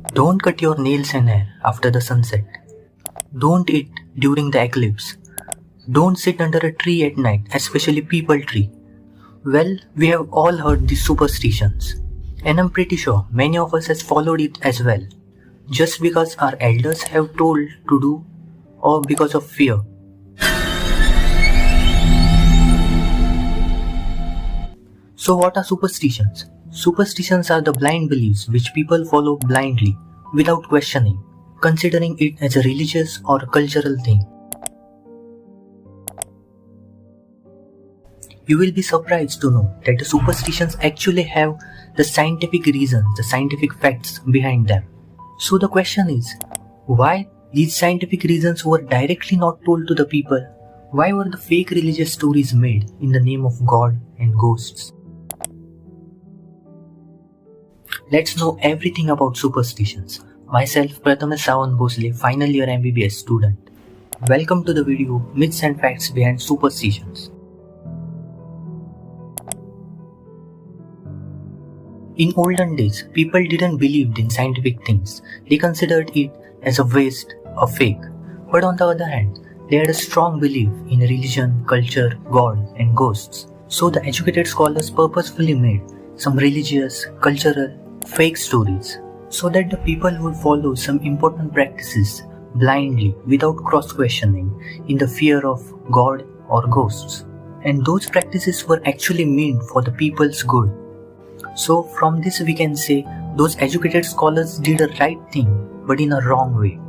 Don't cut your nails and hair after the sunset. Don't eat during the eclipse. Don't sit under a tree at night, especially peepal tree. Well, we have all heard these superstitions, and I'm pretty sure many of us has followed it as well, just because our elders have told to do or because of fear. So what are superstitions? Superstitions are the blind beliefs which people follow blindly, without questioning, considering it as a religious or cultural thing. You will be surprised to know that the superstitions actually have the scientific reasons, the scientific facts behind them. So the question is, why these scientific reasons were directly not told to the people? Why were the fake religious stories made in the name of God and ghosts? Let's know everything about superstitions. Myself, Prathamesh Bhosale, final year MBBS student. Welcome to the video Myths and Facts Behind Superstitions. In olden days, people didn't believe in scientific things. They considered it as a waste, a fake. But on the other hand, they had a strong belief in religion, culture, God and ghosts. So the educated scholars purposefully made some religious, cultural, fake stories so that the people would follow some important practices blindly without cross-questioning in the fear of God or ghosts. And those practices were actually meant for the people's good. So from this we can say those educated scholars did a right thing but in a wrong way.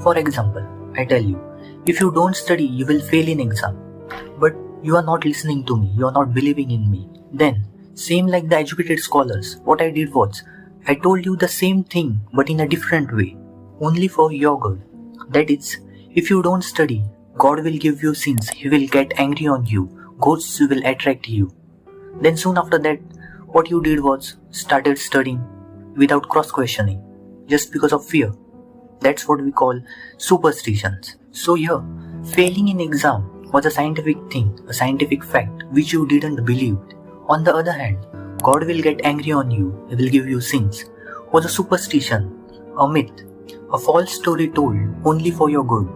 For example, I tell you, if you don't study you will fail in exam, but you are not listening to me, you are not believing in me. Then, same like the educated scholars, what I did was, I told you the same thing but in a different way, only for your good. That is, if you don't study, God will give you sins, He will get angry on you, ghosts will attract you. Then soon after that, what you did was, started studying without cross-questioning, just because of fear. That's what we call superstitions. So here, failing in exam was a scientific thing, a scientific fact which you didn't believe. On the other hand, God will get angry on you, He will give you sins, was a superstition, a myth, a false story told only for your good.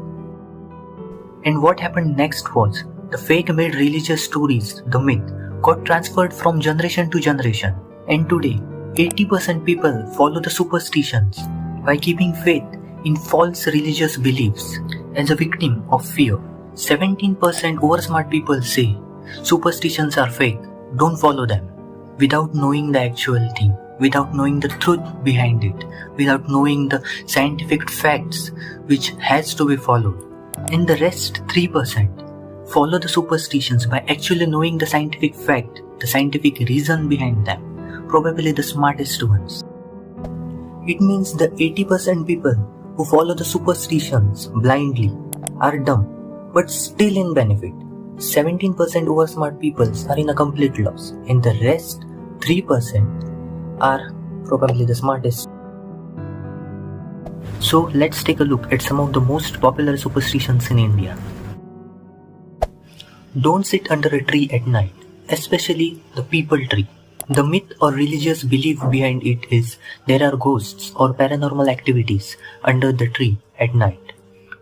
And what happened next was, the fake-made religious stories, the myth, got transferred from generation to generation. And today, 80% people follow the superstitions by keeping faith in false religious beliefs as a victim of fear. 17% oversmart people say superstitions are fake, don't follow them, without knowing the actual thing, without knowing the truth behind it, without knowing the scientific facts which has to be followed. And the rest 3% follow the superstitions by actually knowing the scientific fact, the scientific reason behind them, probably the smartest ones. It means the 80% people who follow the superstitions blindly are dumb, but still in benefit. 17% oversmart people are in a complete loss, and the rest 3% are probably the smartest. So let's take a look at some of the most popular superstitions in India. Don't sit under a tree at night, especially the peepal tree. The myth or religious belief behind it is there are ghosts or paranormal activities under the tree at night.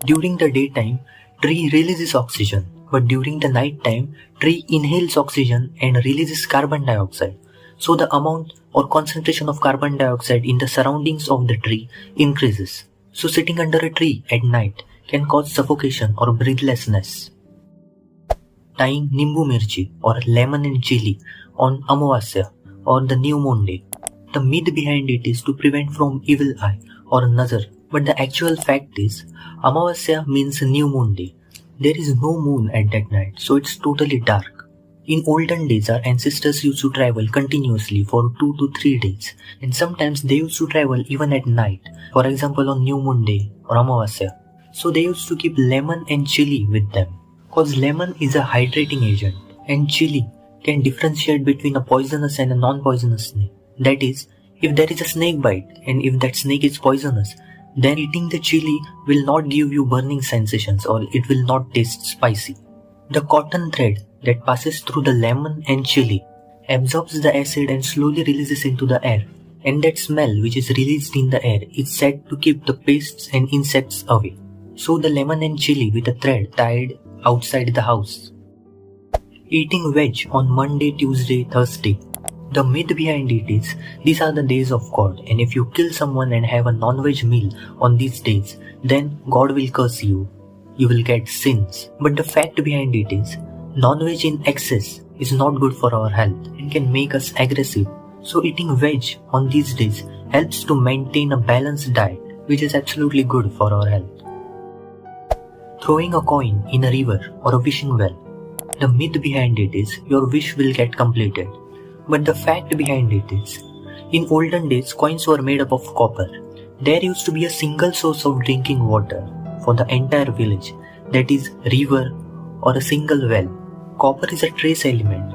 During the daytime, tree releases oxygen, but during the night time, tree inhales oxygen and releases carbon dioxide. So the amount or concentration of carbon dioxide in the surroundings of the tree increases. So sitting under a tree at night can cause suffocation or breathlessness. Tying nimbu mirchi or lemon and chili on Amasia or the new moon day. The myth behind it is to prevent from evil eye or nazar, but the actual fact is Amasia means new moon day. There is no moon at that night, so it's totally dark. In olden days, our ancestors used to travel continuously for 2 to 3 days, and sometimes they used to travel even at night, for example on new moon day or Amasia. So they used to keep lemon and chili with them, cause lemon is a hydrating agent and chili can differentiate between a poisonous and a non-poisonous snake. That is, if there is a snake bite and if that snake is poisonous, then eating the chili will not give you burning sensations or it will not taste spicy. The cotton thread that passes through the lemon and chili absorbs the acid and slowly releases into the air. and that smell which is released in the air is said to keep the pests and insects away. So the lemon and chili with a thread tied outside the house. Eating veg on Monday, Tuesday, Thursday. The myth behind it is, these are the days of God, and if you kill someone and have a non-veg meal on these days, then God will curse you. You will get sins. But the fact behind it is, non-veg in excess is not good for our health and can make us aggressive. So eating veg on these days helps to maintain a balanced diet, which is absolutely good for our health. Throwing a coin in a river or a wishing well. The myth behind it is, your wish will get completed. But the fact behind it is, in olden days, coins were made up of copper. There used to be a single source of drinking water for the entire village, that is, river or a single well. Copper is a trace element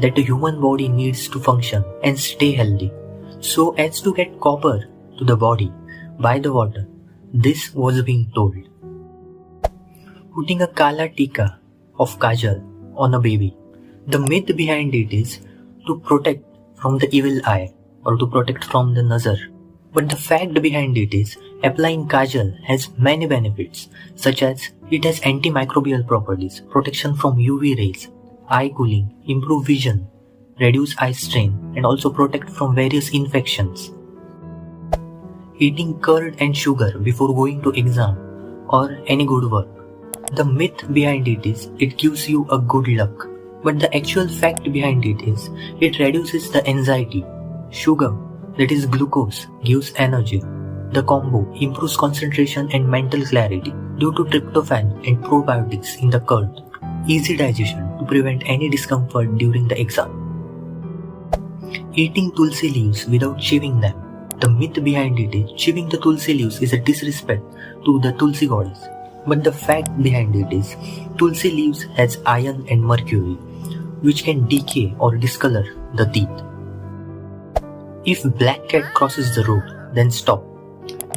that the human body needs to function and stay healthy. So as to get copper to the body by the water, this was being told. Putting a kala tika of kajal on a baby. The myth behind it is to protect from the evil eye or to protect from the nazar. But the fact behind it is, applying kajal has many benefits, such as it has antimicrobial properties, protection from UV rays, eye cooling, improve vision, reduce eye strain, and also protect from various infections. Eating curd and sugar before going to exam or any good work. The myth behind it is, it gives you a good luck. But the actual fact behind it is, it reduces the anxiety. Sugar, that is glucose, gives energy. The combo improves concentration and mental clarity due to tryptophan and probiotics in the curd. Easy digestion to prevent any discomfort during the exam. Eating Tulsi leaves without chewing them. The myth behind it is, chewing the Tulsi leaves is a disrespect to the Tulsi goddess. But the fact behind it is, Tulsi leaves has iron and mercury, which can decay or discolor the teeth. If black cat crosses the road, then stop.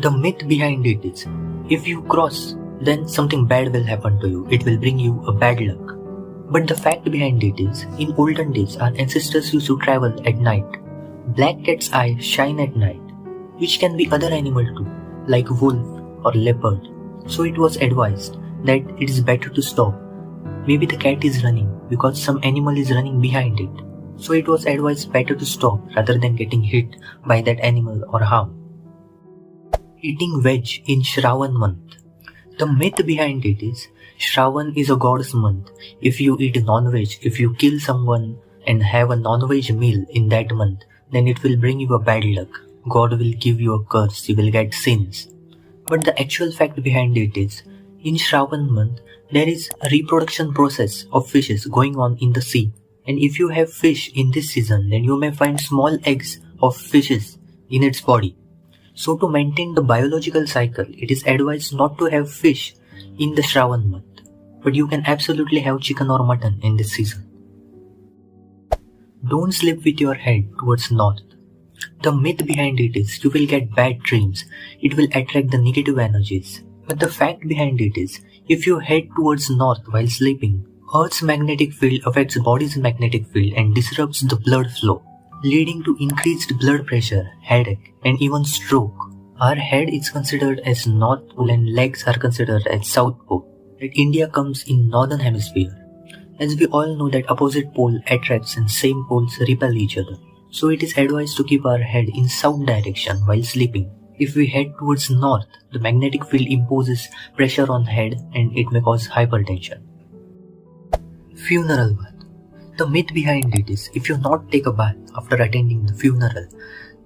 The myth behind it is, if you cross, then something bad will happen to you. It will bring you a bad luck. But the fact behind it is, in olden days, our ancestors used to travel at night. Black cat's eyes shine at night, which can be other animal too, like wolf or leopard. So it was advised that it is better to stop. Maybe the cat is running because some animal is running behind it. So it was advised better to stop rather than getting hit by that animal or harm. Eating veg in Shravan month. The myth behind it is, Shravan is a god's month. If you eat non-veg, if you kill someone and have a non-veg meal in that month, then it will bring you a bad luck. God will give you a curse, you will get sins. But the actual fact behind it is, in Shravan month, there is a reproduction process of fishes going on in the sea. And if you have fish in this season, then you may find small eggs of fishes in its body. So to maintain the biological cycle, it is advised not to have fish in the Shravan month. But you can absolutely have chicken or mutton in this season. Don't sleep with your head towards north. The myth behind it is, you will get bad dreams. It will attract the negative energies. But the fact behind it is, if you head towards north while sleeping, Earth's magnetic field affects body's magnetic field and disrupts the blood flow, leading to increased blood pressure, headache, and even stroke. Our head is considered as North Pole and legs are considered as South Pole. That India comes in Northern Hemisphere. As we all know that opposite pole attracts and same poles repel each other. So it is advised to keep our head in south direction while sleeping. If we head towards north, the magnetic field imposes pressure on head and it may cause hypertension. Funeral bath. The myth behind it is, if you not take a bath after attending the funeral,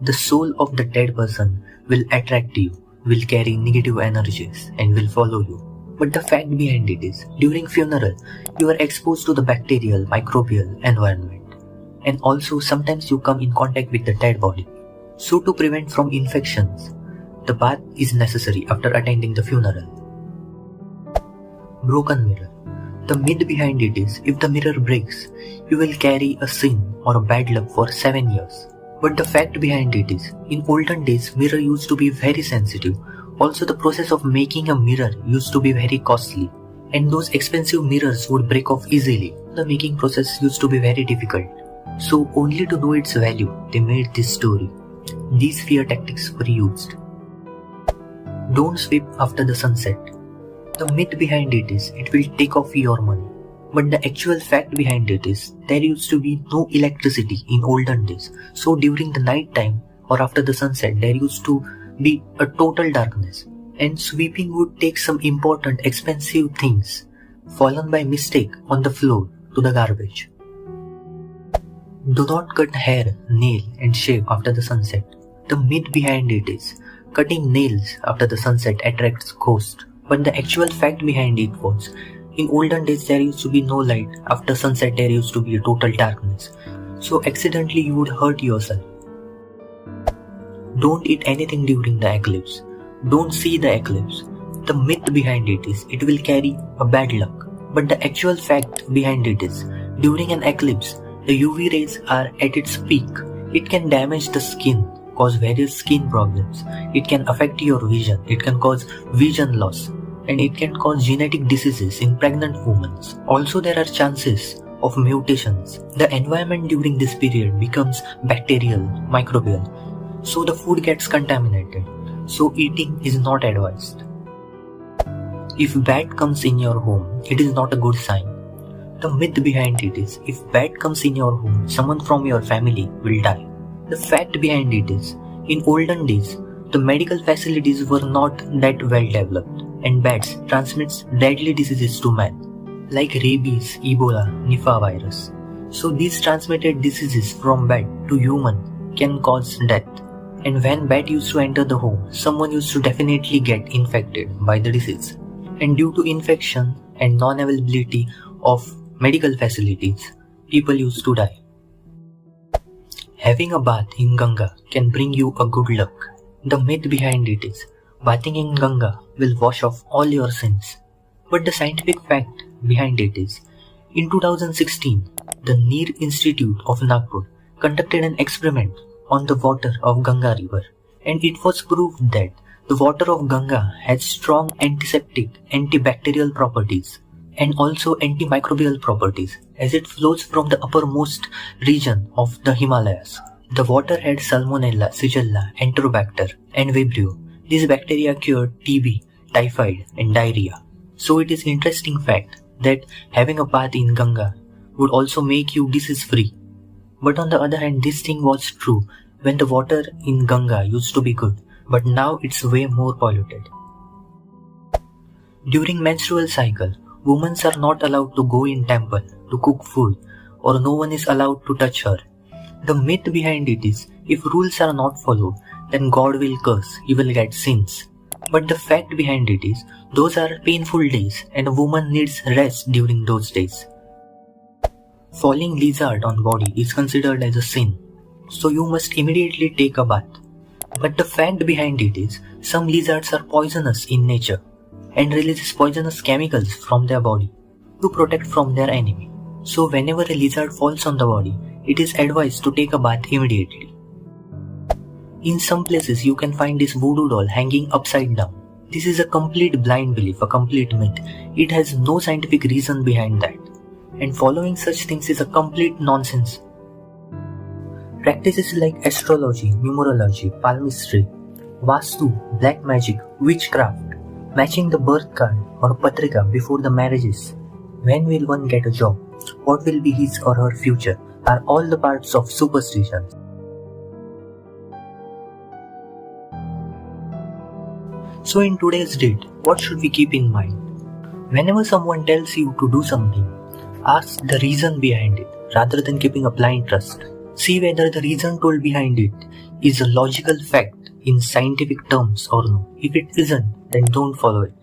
the soul of the dead person will attract you, will carry negative energies and will follow you. But the fact behind it is, during funeral, you are exposed to the bacterial, microbial environment. And also sometimes you come in contact with the dead body. So to prevent from infections, the bath is necessary after attending the funeral. Broken mirror. The myth behind it is, if the mirror breaks, you will carry a sin or a bad luck for 7 years. But the fact behind it is, in olden days, mirror used to be very sensitive. Also the process of making a mirror used to be very costly. And those expensive mirrors would break off easily. The making process used to be very difficult. So only to know its value, they made this story. These fear tactics were used. Don't sweep after the sunset. The myth behind it is it will take off your money. But the actual fact behind it is there used to be no electricity in olden days. So during the night time or after the sunset, there used to be a total darkness. And sweeping would take some important, expensive things fallen by mistake on the floor to the garbage. Do not cut hair, nail and shave after the sunset. The myth behind it is cutting nails after the sunset attracts ghosts. But the actual fact behind it was in olden days there used to be no light. After sunset there used to be a total darkness. So accidentally you would hurt yourself. Don't eat anything during the eclipse. Don't see the eclipse. The myth behind it is it will carry a bad luck. But the actual fact behind it is during an eclipse the UV rays are at its peak. It can damage the skin, cause various skin problems. It can affect your vision. It can cause vision loss. And it can cause genetic diseases in pregnant women. Also there are chances of mutations. The environment during this period becomes bacterial, microbial. So the food gets contaminated. So eating is not advised. If bat comes in your home, it is not a good sign. The myth behind it is if bat comes in your home, someone from your family will die. The fact behind it is in olden days, the medical facilities were not that well developed and bats transmits deadly diseases to man like rabies, Ebola, Nipah virus. So these transmitted diseases from bat to human can cause death. And when bat used to enter the home, someone used to definitely get infected by the disease. And due to infection and non-availability of medical facilities, people used to die. Having a bath in Ganga can bring you a good luck. The myth behind it is bathing in Ganga will wash off all your sins. But the scientific fact behind it is in 2016, the Neer Institute of Nagpur conducted an experiment on the water of Ganga river, and it was proved that the water of Ganga has strong antiseptic, antibacterial properties and also antimicrobial properties as it flows from the uppermost region of the Himalayas. The water had Salmonella, Shigella, Enterobacter and Vibrio. These bacteria cured TB, typhoid and diarrhea. So it is interesting fact that having a bath in Ganga would also make you disease free. But on the other hand, this thing was true when the water in Ganga used to be good, but now it's way more polluted. During menstrual cycle, women are not allowed to go in temple to cook food, or no one is allowed to touch her. The myth behind it is if rules are not followed, then God will curse, he will get sins. But the fact behind it is those are painful days and a woman needs rest during those days. Falling lizard on body is considered as a sin, so you must immediately take a bath. But the fact behind it is some lizards are poisonous in nature and releases poisonous chemicals from their body to protect from their enemy. So whenever a lizard falls on the body, it is advised to take a bath immediately. In some places you can find this voodoo doll hanging upside down. This is a complete blind belief, a complete myth. It has no scientific reason behind that. And following such things is a complete nonsense. Practices like astrology, numerology, palmistry, vastu, black magic, witchcraft, matching the birth card or patrika before the marriages, when will one get a job, what will be his or her future, are all the parts of superstitions. So in today's date, what should we keep in mind? Whenever someone tells you to do something, ask the reason behind it rather than keeping a blind trust. See whether the reason told behind it is a logical fact in scientific terms or no. If it isn't, then don't follow it.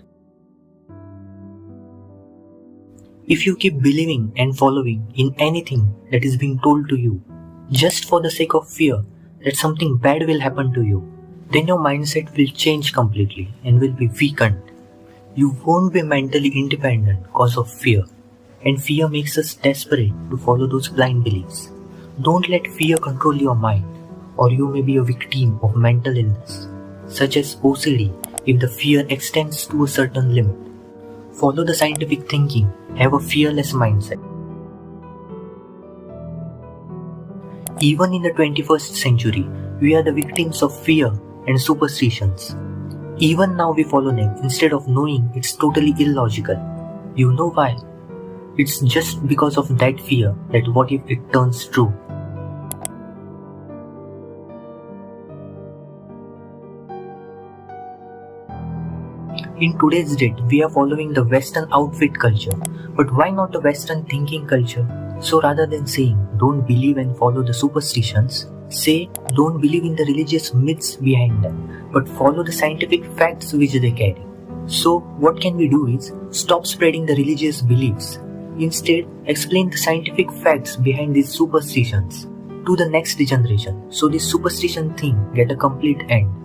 If you keep believing and following in anything that is being told to you, just for the sake of fear that something bad will happen to you, then your mindset will change completely and will be weakened. You won't be mentally independent because of fear, and fear makes us desperate to follow those blind beliefs. Don't let fear control your mind, or you may be a victim of mental illness, such as OCD if the fear extends to a certain limit. Follow the scientific thinking, have a fearless mindset. Even in the 21st century, we are the victims of fear and superstitions. Even now we follow them instead of knowing it's totally illogical. You know why? It's just because of that fear that what if it turns true? In today's date, we are following the Western outfit culture, but why not the Western thinking culture? So rather than saying don't believe and follow the superstitions, say don't believe in the religious myths behind them, but follow the scientific facts which they carry. So what can we do is stop spreading the religious beliefs. Instead, explain the scientific facts behind these superstitions to the next generation so this superstition thing get a complete end.